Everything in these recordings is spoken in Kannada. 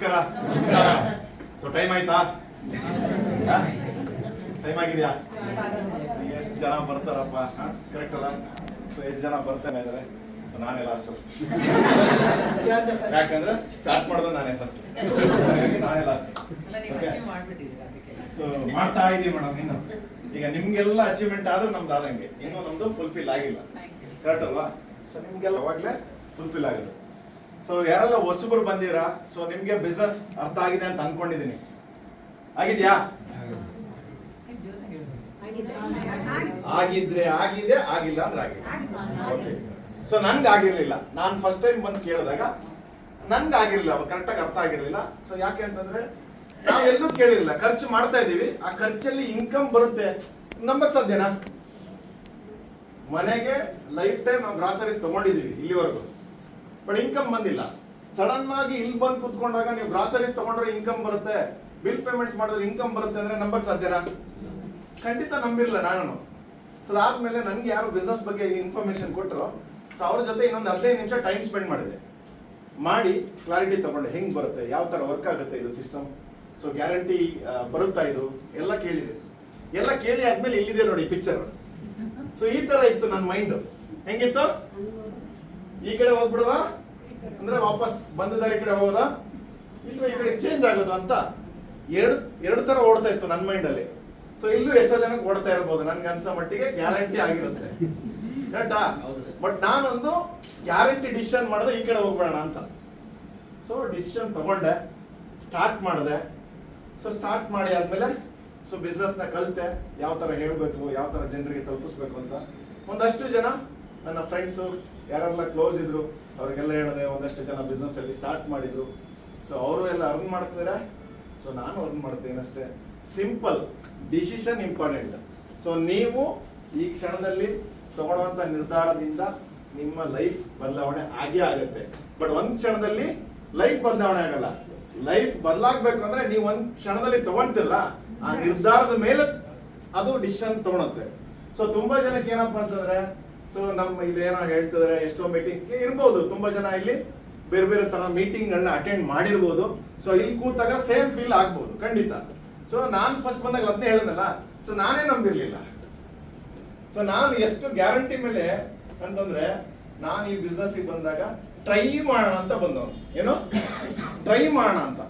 ನಮಸ್ಕಾರ. ಸೊ ಟೈಮ್ ಆಯ್ತಾ? ಟೈಮ್ ಆಗಿದೆಯಾ? ಎಷ್ಟು ಜನ ಬರ್ತಾರಪ್ಪ? ಕರೆಕ್ಟ್ ಅಲ್ಲ? ಸೊ ಎಷ್ಟು ಜನ ಬರ್ತಾನೆ ಇದ್ದಾರೆ? ಸೊ ನಾನೇ ಲಾಸ್ಟ್. ಯಾಕಂದ್ರೆ ಸ್ಟಾರ್ಟ್ ಮಾಡೋದು ನಾನೇ ಫಸ್ಟ್, ನಾನೇ ಲಾಸ್ಟ್. ಸೊ ಮಾಡ್ತಾ ಇದೀವಿ ಮೇಡಮ್. ಇನ್ನು ಈಗ ನಿಮ್ಗೆಲ್ಲ ಅಚೀವ್ಮೆಂಟ್ ಆದ್ರೂ ನಮ್ದು ಆದಂಗೆ, ಇನ್ನು ನಮ್ದು ಫುಲ್ಫಿಲ್ ಆಗಿಲ್ಲ. ಕರೆಕ್ಟ್ ಅಲ್ವಾ? ಸೊ ನಿಮ್ಗೆಲ್ಲ ಅವಾಗ್ಲೇ ಫುಲ್ಫಿಲ್ ಆಗಿದೆ. ಸೊ ಯಾರೆಲ್ಲ ಹೊಸಬರು ಬಂದಿರಾ, ಸೊ ನಿಮ್ಗೆ ಬಿಸ್ನೆಸ್ ಅರ್ಥ ಆಗಿದೆ ಅಂತ ಅನ್ಕೊಂಡಿದೀನಿ. ಆಗಿದ್ಯಾ? ಆಗಿದ್ರೆ ಆಗಿದೆ, ಆಗಿಲ್ಲ ಅಂದ್ರೆ ಆಗಿದೆ. ಓಕೆ. ಸೊ ನನ್ಗೆ ಆಗಿರ್ಲಿಲ್ಲ. ನಾನು ಫಸ್ಟ್ ಟೈಮ್ ಬಂದು ಕೇಳಿದಾಗ ನನ್ಗೆ ಆಗಿರ್ಲಿಲ್ಲ, ಕರೆಕ್ಟಾಗಿ ಅರ್ಥ ಆಗಿರ್ಲಿಲ್ಲ. ಸೊ ಯಾಕೆ ಅಂತಂದ್ರೆ ನಾವು ಎಲ್ಲೂ ಕೇಳಿರಲಿಲ್ಲ. ಖರ್ಚು ಮಾಡ್ತಾ ಇದೀವಿ, ಆ ಖರ್ಚಲ್ಲಿ ಇನ್ಕಮ್ ಬರುತ್ತೆ ನಂಬಕ್ ಸಾಧ್ಯನಾ? ಮನೆಗೆ ಲೈಫ್ ಟೈಮ್ ನಾವು ಗ್ರಾಸರೀಸ್ ತಗೊಂಡಿದೀವಿ ಇಲ್ಲಿವರೆಗೂ, ಬಟ್ ಇನ್ಕಮ್ ಬಂದಿಲ್ಲ. ಸಡನ್ ಆಗಿ ಇಲ್ಲಿ ಬಂದು ಕುತ್ಕೊಂಡಾಗ ನೀವು ಗ್ರಾಸರೀಸ್ ತಗೊಂಡ್ರೆ ಇನ್ಕಮ್ ಬರುತ್ತೆ, ಬಿಲ್ ಪೇಮೆಂಟ್ಸ್ ಮಾಡಿದ್ರೆ ಇನ್ಕಮ್ ಬರುತ್ತೆ ಅಂದ್ರೆ ನಂಬಕ್ ಸಾಧ್ಯನಾ? ಖಂಡಿತ ನಂಬಿರಲಿಲ್ಲ ನಾನು. ಸೊ ಅದಾದ್ಮೇಲೆ ನನ್ಗೆ ಯಾರು ಬಿಸ್ನೆಸ್ ಬಗ್ಗೆ ಇನ್ಫಾರ್ಮೇಶನ್ ಕೊಟ್ಟರು, ಸೊ ಅವ್ರ ಜೊತೆ ಇನ್ನೊಂದು 15 ನಿಮಿಷ ಟೈಮ್ ಸ್ಪೆಂಡ್ ಮಾಡಿದೆ. ಮಾಡಿ ಕ್ಲಾರಿಟಿ ತಗೊಂಡೆ, ಹೆಂಗ್ ಬರುತ್ತೆ, ಯಾವ ತರ ವರ್ಕ್ ಆಗುತ್ತೆ ಇದು ಸಿಸ್ಟಮ್, ಸೊ ಗ್ಯಾರಂಟಿ ಬರುತ್ತಾ ಇದು ಎಲ್ಲ ಕೇಳಿದೆ. ಎಲ್ಲ ಕೇಳಿ ಆದ್ಮೇಲೆ ಇಲ್ಲಿದೆ ನೋಡಿ ಪಿಕ್ಚರ್. ಸೊ ಈ ತರ ಇತ್ತು ನನ್ನ ಮೈಂಡ್. ಹೆಂಗಿತ್ತು? ಈ ಕಡೆ ಹೋಗ್ಬಿಡೋದಾ ಅಂದ್ರೆ ವಾಪಸ್ ಬಂದ ದಾರಿ ಕಡೆ ಹೋಗೋದಾ, ಇಲ್ಲ ಈ ಕಡೆ ಚೇಂಜ್ ಆಗೋದು ಅಂತ ಎರಡು ತರ ಓಡ್ತಾ ಇತ್ತು ನನ್ನ ಮೈಂಡ್ ಅಲ್ಲಿ. ಸೊ ಇಲ್ಲೂ ಎಷ್ಟೋ ಜನಕ್ಕೆ ಓಡ್ತಾ ಇರ್ಬೋದು, ನನ್ಗೆ ಅನ್ಸೋ ಮಟ್ಟಿಗೆ ಗ್ಯಾರಂಟಿ ಆಗಿರುತ್ತೆ. ಕರೆಕ್ಟಾ? ಬಟ್ ನಾನೊಂದು ಗ್ಯಾರಂಟಿ ಡಿಸಿಷನ್ ಮಾಡಿದೆ, ಈ ಕಡೆ ಹೋಗ್ಬೇಡ ಅಂತ. ಸೊ ಡಿಸಿಷನ್ ತಗೊಂಡೆ, ಸ್ಟಾರ್ಟ್ ಮಾಡಿದೆ. ಸೊ ಸ್ಟಾರ್ಟ್ ಮಾಡಿ ಆದ್ಮೇಲೆ ಸೊ ಬಿಸ್ನೆಸ್ ನ ಕಲಿತೆ, ಯಾವ ತರ ಹೇಳ್ಬೇಕು, ಯಾವ ತರ ಜನರಿಗೆ ತಲುಪಿಸ್ಬೇಕು ಅಂತ. ಒಂದಷ್ಟು ಜನ ನನ್ನ ಫ್ರೆಂಡ್ಸು ಯಾರೆಲ್ಲ ಕ್ಲೋಸ್ ಇದ್ರು ಅವ್ರಿಗೆಲ್ಲ ಹೇಳಿದೆ. ಒಂದಷ್ಟು ಜನ ಬಿಸ್ನೆಸ್ ಅಲ್ಲಿ ಸ್ಟಾರ್ಟ್ ಮಾಡಿದ್ರು. ಸೊ ಅವರು ಎಲ್ಲ ಅರ್ನ್ ಮಾಡ್ತಿದ್ದಾರೆ, ಸೊ ನಾನು ಅರ್ನ್ ಮಾಡ್ತೀನಿ ಅಷ್ಟೇ. ಸಿಂಪಲ್. Decision important. ಸೊ ನೀವು ಈ ಕ್ಷಣದಲ್ಲಿ ತಗೊಳ್ಳುವಂತ ನಿರ್ಧಾರದಿಂದ ನಿಮ್ಮ ಲೈಫ್ ಬದಲಾವಣೆ ಆಗೇ ಆಗುತ್ತೆ. ಬಟ್ ಒಂದ್ ಕ್ಷಣದಲ್ಲಿ ಲೈಫ್ ಬದಲಾವಣೆ ಆಗಲ್ಲ. ಲೈಫ್ ಬದಲಾಗಬೇಕು ಅಂದ್ರೆ ನೀವು ಒಂದ್ ಕ್ಷಣದಲ್ಲಿ ತಗೊಂತಿಲ್ಲ, ಆ ನಿರ್ಧಾರದ ಮೇಲೆ ಅದು ಡಿಸಿಷನ್ ತಗೊಳುತ್ತೆ. ಸೊ ತುಂಬಾ ಜನಕ್ಕೆ ಏನಪ್ಪಾ ಅಂತಂದ್ರೆ, ಸೊ ನಮ್ಮ ಇಲ್ಲಿ ಏನೋ ಹೇಳ್ತಿದ್ರೆ, ಎಷ್ಟೋ ಮೀಟಿಂಗ್ ಇರ್ಬೋದು, ತುಂಬಾ ಜನ ಇಲ್ಲಿ ಬೇರೆ ಬೇರೆ ತರ ಮೀಟಿಂಗ್ ಗಳನ್ನ ಅಟೆಂಡ್ ಮಾಡಿರ್ಬೋದು. ಸೊ ಇಲ್ಲಿ ಕೂತಾಗ ಸೇಮ್ ಫೀಲ್ ಆಗ್ಬೋದು ಖಂಡಿತ. ಸೊ ನಾನ್ ಫಸ್ಟ್ ಬಂದಾಗ ಅದನ್ನೇ ಹೇಳಿದ್ನಲ್ಲ, ಸೊ ನಾನೇ ನಂಬಿರ್ಲಿಲ್ಲ. ಸೊ ನಾನು ಎಷ್ಟು ಗ್ಯಾರಂಟಿ ಮೇಲೆ ಅಂತಂದ್ರೆ, ನಾನು ಈ ಬಿಸ್ನೆಸ್ ಬಂದಾಗ ಟ್ರೈ ಮಾಡೋಣ ಅಂತ ಬಂದವನು. ಏನು ಟ್ರೈ ಮಾಡೋಣ ಅಂತ.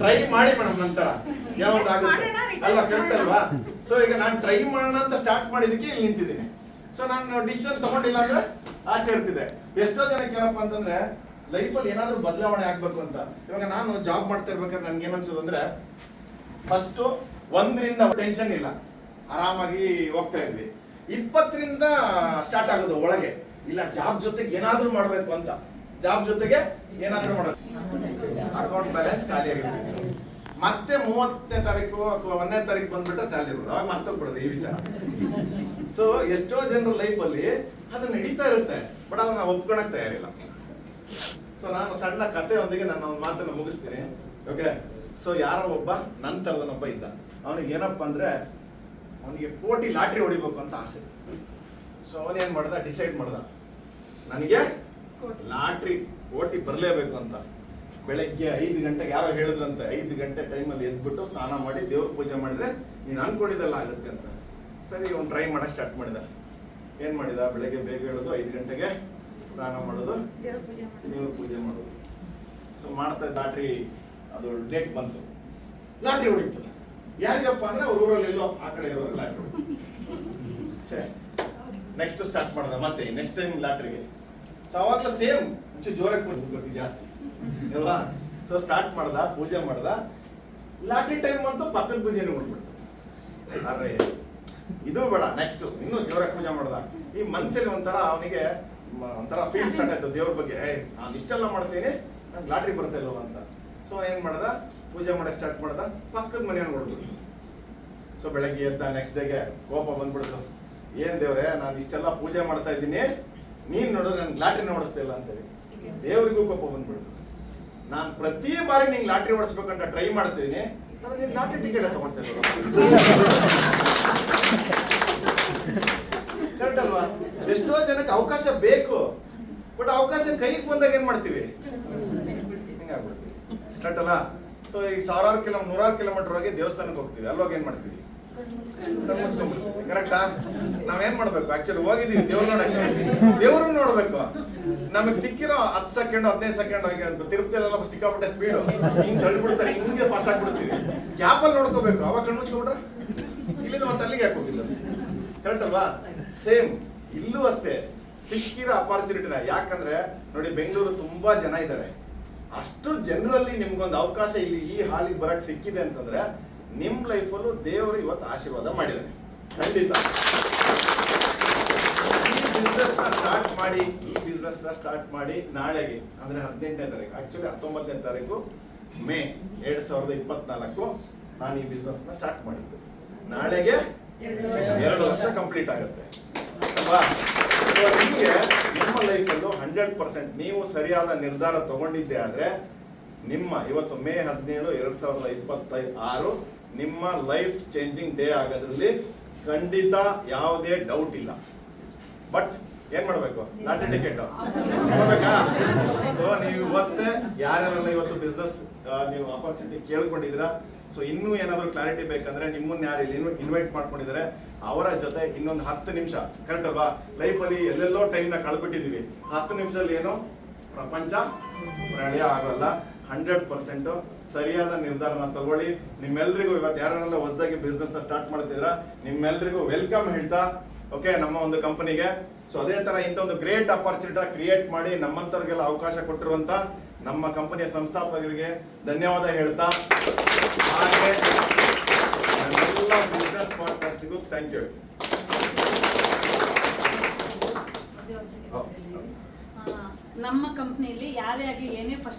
ಟ್ರೈ ಮಾಡಿ ಮೇಡಮ್, ನಂತರ ಯಾವತ್ತಾಗುತ್ತೆ ಅಲ್ವಾ? ಕರೆಕ್ಟ್ ಅಲ್ವಾ? ಸೊ ಈಗ ನಾನು ಟ್ರೈ ಮಾಡೋಣ ಅಂತ ಸ್ಟಾರ್ಟ್ ಮಾಡಿದಕ್ಕೆ ಇಲ್ಲಿ ನಿಂತಿದ್ದೀನಿ. ಸೊ ನಾನು ಡಿಸಿಷನ್ ತಗೊಂಡಿಲ್ಲ ಅಂದ್ರೆ ಆಚೆ ಇರ್ತಿದೆ. ಎಷ್ಟೋ ಜನಕ್ಕೆ ಏನಪ್ಪಾ ಅಂತಂದ್ರೆ ಲೈಫಲ್ಲಿ ಏನಾದ್ರೂ ಬದಲಾವಣೆ ಆಗ್ಬೇಕು ಅಂತ. ಇವಾಗ ನಾನು ಜಾಬ್ ಮಾಡ್ತಾ ಇರ್ಬೇಕಾದ್ರೆ ನನ್ಗೆ ಏನನ್ಸೋದು ಅಂದ್ರೆ, ಫಸ್ಟ್ 1ರಿಂದ ಟೆನ್ಷನ್ ಇಲ್ಲ, ಆರಾಮಾಗಿ ಹೋಗ್ತಾ ಇದ್ವಿ. 20ರಿಂದ ಸ್ಟಾರ್ಟ್ ಆಗೋದು ಒಳಗೆ, ಇಲ್ಲ ಜಾಬ್ ಜೊತೆಗೆ ಏನಾದ್ರೂ ಮಾಡ್ಬೇಕು ಅಂತ. ಜಾಬ್ ಜೊತೆಗೆ ಏನಾದ್ರೂ ಮಾಡೋದು, ಅಕೌಂಟ್ ಬ್ಯಾಲೆನ್ಸ್ ಖಾಲಿ ಆಗಿರ್ತೀವಿ. ಮತ್ತೆ 30ನೇ ತಾರೀಕು ಅಥವಾ 1ನೇ ತಾರೀಕು ಬಂದ್ಬಿಟ್ರೆ ಸ್ಯಾಲರಿ ಇರೋದು, ಅವಾಗ ಮರ್ತೋಗ್ಬಿಡೋದು ಈ ವಿಚಾರ. ಸೊ ಎಷ್ಟೋ ಜನರ ಲೈಫ್ ಅಲ್ಲಿ ಅದು ನಡೀತಾ ಇರುತ್ತೆ, ಬಟ್ ಅದನ್ನ ಒಪ್ಕೊಳಕ್ ತಯಾರಿಲ್ಲ. ಸೊ ನಾನು ಸಣ್ಣ ಕಥೆಯೊಂದಿಗೆ ನನ್ನ ಒಂದು ಮಾತನ್ನು ಮುಗಿಸ್ತೀನಿ. ಓಕೆ. ಸೊ ಯಾರೋ ಒಬ್ಬ ನನ್ನ ತರದನೊಬ್ಬ ಇದ್ದ. ಅವನಿಗೆ ಏನಪ್ಪಾ ಅಂದ್ರೆ, ಅವನಿಗೆ ಕೋಟಿ ಲಾಟ್ರಿ ಹೊಡಿಬೇಕು ಅಂತ ಆಸೆ. ಸೊ ಅವನೇನ್ ಮಾಡ್ದ, ಡಿಸೈಡ್ ಮಾಡ್ದ, ನನಗೆ ಲಾಟ್ರಿ ಕೋಟಿ ಬರಲೇಬೇಕು ಅಂತ. ಬೆಳಗ್ಗೆ 5 ಗಂಟೆಗೆ ಯಾರೋ ಹೇಳಿದ್ರಂತೆ, 5 ಗಂಟೆ ಟೈಮಲ್ಲಿ ಎದ್ಬಿಟ್ಟು ಸ್ನಾನ ಮಾಡಿ ದೇವ್ರ ಪೂಜೆ ಮಾಡಿದ್ರೆ ನೀನು ಅನ್ಕೊಂಡಿದ್ದೆಲ್ಲ ಆಗುತ್ತೆ ಅಂತ. ಸರಿ, ಅವ್ನು ಟ್ರೈ ಮಾಡಕ್ ಸ್ಟಾರ್ಟ್ ಮಾಡಿದ. ಏನ್ ಮಾಡಿದ, ಬೆಳಗ್ಗೆ ಬೇಗ ಹೇಳೋದು, 5 ಗಂಟೆಗೆ ಸ್ನಾನ ಮಾಡೋದು, ದೇವ್ರ ಪೂಜೆ ಮಾಡೋದು. ಸೊ ಮಾಡ್ತಾ ಲಾಟ್ರಿ ಅದು ಡೇಟ್ ಬಂತು, ಲಾಟ್ರಿ ಹೊಡಿತು. ಯಾರಿಗಪ್ಪ ಅಂದ್ರೆ ಅವ್ರ ಊರಲ್ಲಿ ಎಲ್ಲೋ ಆ ಕಡೆ ಇರೋರು ಲಾಟ್ರಿ ಹೊಡಿತು. ಸರಿ, ನೆಕ್ಸ್ಟ್ ಸ್ಟಾರ್ಟ್ ಮಾಡ್ದ, ಮತ್ತೆ ನೆಕ್ಸ್ಟ್ ಟೈಮ್ ಲಾಟ್ರಿಗೆ. ಸೊ ಅವಾಗ್ಲೂ ಸೇಮ್ ಮುಂಚೆ ಜೋರಾಗಿ ಪೂಜೆ ಜಾಸ್ತಿ ಅಲ್ವಾ? ಸೊ ಸ್ಟಾರ್ಟ್ ಮಾಡ್ದ, ಪೂಜೆ ಮಾಡ್ದ, ಲಾಟ್ರಿ ಟೈಮ್ ಅಂತೂ ಪಕ್ಕದ ಪೂಜೆನೂ ಮಾಡ್ಬಿಡ್ತು. ಅರೆ ಇದು ಬೇಡ, ನೆಕ್ಸ್ಟ್ ಇನ್ನೂ ಜೋರಾಗಿ ಪೂಜೆ ಮಾಡ್ದ. ಈ ಮನ್ಸಲ್ಲಿ ಒಂಥರ ಅವನಿಗೆ ಒಂಥರ ಫೀಲ್ ಸ್ಟಾರ್ಟ್ ಆಯ್ತು ದೇವ್ರ ಬಗ್ಗೆ, ನಾನು ಇಷ್ಟೆಲ್ಲ ಮಾಡ್ತೀನಿ, ನಂಗೆ ಲಾಟ್ರಿ ಬರ್ತಾ ಇಲ್ವ ಅಂತ. ಸೊ ಏನ್ ಮಾಡ್ದ, ಪೂಜೆ ಮಾಡಕ್ ಸ್ಟಾರ್ಟ್ ಮಾಡ್ದ, ಪಕ್ಕದ ಮನೆಯನ್ನು ನೋಡ್ಬಿಡ್ತು. ಸೊ ಬೆಳಗ್ಗೆ ಎದ್ದ, ನೆಕ್ಸ್ಟ್ ಡೇಗೆ ಕೋಪ ಬಂದ್ಬಿಡ್ತು. ಏನ್ ದೇವ್ರೆ, ನಾನು ಇಷ್ಟೆಲ್ಲ ಪೂಜೆ ಮಾಡ್ತಾ ಇದ್ದೀನಿ, ನೀನ್ ನೋಡಿದ್ರೆ ನನ್ಗೆ ಲಾಟ್ರಿ ಓಡಿಸ್ತಾ ಇಲ್ಲ ಅಂತೇಳಿ ದೇವ್ರಿಗೂ ಕೋಪ ಬಂದ್ಬಿಡ್ತು. ನಾನು ಪ್ರತಿ ಬಾರಿ ನಿಂಗೆ ಲಾಟ್ರಿ ಓಡಿಸ್ಬೇಕಂತ ಟ್ರೈ ಮಾಡ್ತಿದ್ದೀನಿ, ನಾನು ನಿನ್ ಲಾಟ್ರಿ ಟಿಕೆಟ್ ತಗೊಳ್ತಾ ಇಲ್ಲ. ಕರೆಕ್ಟ್ ಅಲ್ವಾ? ಎಷ್ಟೋ ಜನಕ್ಕೆ ಅವಕಾಶ ಬೇಕು, ಬಟ್ ಅವಕಾಶ ಕೈಗೆ ಬಂದಾಗ ಏನ್ ಮಾಡ್ತೀವಿ, ಹಿಂಗಾಗ್ಬಿಡ್ತೀವಿ. ಕರೆಕ್ಟ್ ಅಲ್ಲ? ಸೊ ಈಗ ನೂರಾರು ಕಿಲೋಮೀಟರ್ ಹೋಗಿ ದೇವಸ್ಥಾನಕ್ಕೆ ಹೋಗ್ತೀವಿ, ಅಲ್ಲೋಗಿ ಏನ್ ಮಾಡ್ತೀವಿ, ಮುಚ್ಕೊಂಡ್ಬಿಡ್ತೀವಿ. ಕರೆಕ್ಟಾ? ನಾವೇನ್ ಮಾಡ್ಬೇಕು, ಆಕ್ಚುಲಿ ಹೋಗಿದೀವಿ ದೇವ್ರ ನೋಡಕ್ಕೆ, ದೇವ್ರನ್ನ ನೋಡ್ಬೇಕು. ನಮಗ್ ಸಿಕ್ಕಿರೋ 10 ಸೆಕೆಂಡ್ 15 ಸೆಕೆಂಡ್ ಆಗಿ ತಿರುಪತಿಯಲ್ಲೆಲ್ಲ ಸಿಕ್ಕಾಪಟ್ಟೆ ಸ್ಪೀಡು ಹಿಂಗ್ ತಳ್ಳಿಬಿಡ್ತಾರೆ, ಹಿಂಗೆ ಪಾಸ್ ಆಗ್ಬಿಡ್ತೀವಿ. ಗ್ಯಾಪಲ್ಲಿ ನೋಡ್ಕೋಬೇಕು, ಅವಾಗ ಕಣ್ಣು ಮುಚ್ಕೊಂಡ್ರೆ ಇಲ್ಲಿಂದ ಮತ್ತೆ ಅಲ್ಲಿಗೆ ಯಾಕೆ ಹೋಗಿಲ್ಲ. ಕರೆಕ್ಟ್ ಅಲ್ವಾ? ಸೇಮ್ ಇಲ್ಲೂ ಅಷ್ಟೇ, ಸಿಕ್ಕಿರೋ ಅಪಾರ್ಚುನಿಟಿನ. ಯಾಕಂದ್ರೆ ನೋಡಿ, ಬೆಂಗಳೂರು ತುಂಬಾ ಜನ ಇದ್ದಾರೆ, ಅಷ್ಟು ಜನರಲ್ಲಿ ನಿಮ್ಗೊಂದು ಅವಕಾಶ ಇಲ್ಲಿ ಈ ಹಾಲಿಗೆ ಬರಕ್ ಸಿಕ್ಕಿದೆ ಅಂತಂದ್ರೆ ನಿಮ್ ಲೈಫಲ್ಲೂ ದೇವರು ಇವತ್ತು ಆಶೀರ್ವಾದ ಮಾಡಿದ್ದಾನೆ. ಖಂಡಿತ ಈ ಬಿಸ್ನೆಸ್ ನ ಸ್ಟಾರ್ಟ್ ಮಾಡಿ ನಾಳೆಗೆ ಅಂದ್ರೆ 18ನೇ ತಾರೀಕು, ಆಕ್ಚುಲಿ 19ನೇ ತಾರೀಕು ಮೇ 2024 ನಾನು ಈ ಬಿಸ್ನೆಸ್ ನ ಸ್ಟಾರ್ಟ್ ಮಾಡಿದ್ದು. ನಾಳೆಗೆ 2 ವರ್ಷ ಕಂಪ್ಲೀಟ್ ಆಗುತ್ತೆ ಅಲ್ವಾ? ನಿಮಗೆ ನಿಮ್ಮ ಲೈಫಲ್ಲೂ 100% ನೀವು ಸರಿಯಾದ ನಿರ್ಧಾರ ತಗೊಂಡಿದ್ದೆ ಆದ್ರೆ ನಿಮ್ಮ ಇವತ್ತು ಮೇ 17, 2026 ನಿಮ್ಮ ಲೈಫ್ ಚೇಂಜಿಂಗ್ ಡೇ ಆಗೋದ್ರಲ್ಲಿ ಖಂಡಿತ ಯಾವುದೇ ಡೌಟ್ ಇಲ್ಲ. ಬಟ್ ಏನ್ ಮಾಡ್ಬೇಕು, ಲಾಟರಿ ಟಿಕೆಟ್ ತಗೋಬೇಕಾ? ಸೊ ನೀವು ಇವತ್ತೇ ಯಾರ್ಯಾರೆಲ್ಲ ಇವತ್ತು ಬಿಸ್ನೆಸ್ ನೀವು ಅಪರ್ಚುನಿಟಿ ಕೇಳ್ಕೊಂಡಿದ್ದೀರಾ, ಸೊ ಇನ್ನೂ ಏನಾದ್ರು ಕ್ಲಾರಿಟಿ ಬೇಕಂದ್ರೆ ನಿಮ್ಮನ್ನ ಯಾರು ಇಲ್ಲಿ ಇನ್ವೈಟ್ ಮಾಡ್ಕೊಂಡಿದ್ದಾರೆ ಅವರ ಜೊತೆ ಇನ್ನೊಂದು 10 ನಿಮಿಷ, ಕರೆಕ್ಟ್ ಅಲ್ವಾ? ಲೈಫಲ್ಲಿ ಎಲ್ಲೆಲ್ಲೋ ಟೈಮ್ನ ಕಳ್ಬಿಟ್ಟಿದೀವಿ, 10 ನಿಮಿಷದಲ್ಲಿ ಏನು ಪ್ರಪಂಚ ಪ್ರಳಯ ಆಗೋಲ್ಲ. 100% ಸರಿಯಾದ ನಿರ್ಧಾರನ ತಗೊಳ್ಳಿ. ನಿಮ್ಮೆಲ್ರಿಗೂ ಇವತ್ತು ಯಾರೆಲ್ಲ ಹೊಸದಾಗಿ ಬಿಸ್ನೆಸ್ ನ ಸ್ಟಾರ್ಟ್ ಮಾಡ್ತಿದ್ರ ನಿಮ್ಮೆಲ್ರಿಗೂ ವೆಲ್ಕಮ್ ಹೇಳ್ತಾ, ಓಕೆ, ನಮ್ಮ ಒಂದು ಕಂಪನಿಗೆ. ಸೊ ಅದೇ ತರ ಇಂಥ ಒಂದು ಗ್ರೇಟ್ ಅಪರ್ಚುನಿಟಿ ಕ್ರಿಯೇಟ್ ಮಾಡಿ ನಮ್ಮಂತವ್ರಿಗೆಲ್ಲ ಅವಕಾಶ ಕೊಟ್ಟಿರುವಂತ ನಮ್ಮ ಕಂಪನಿಯ ಸಂಸ್ಥಾಪಕರಿಗೆ ಧನ್ಯವಾದ ಹೇಳ್ತಾ, ಹಾಗೆ ನನ್ನೆಲ್ಲ ಬಿಸ್ನೆಸ್ ಪಾರ್ಟ್ನರ್ಸ್ಗೂ ಥ್ಯಾಂಕ್ ಯು. ನಮ್ಮ ಕಂಪ್ನಿಯಲ್ಲಿ ಯಾರೇ ಆಗಲಿ ಏನೇ ಫಸ್ಟ್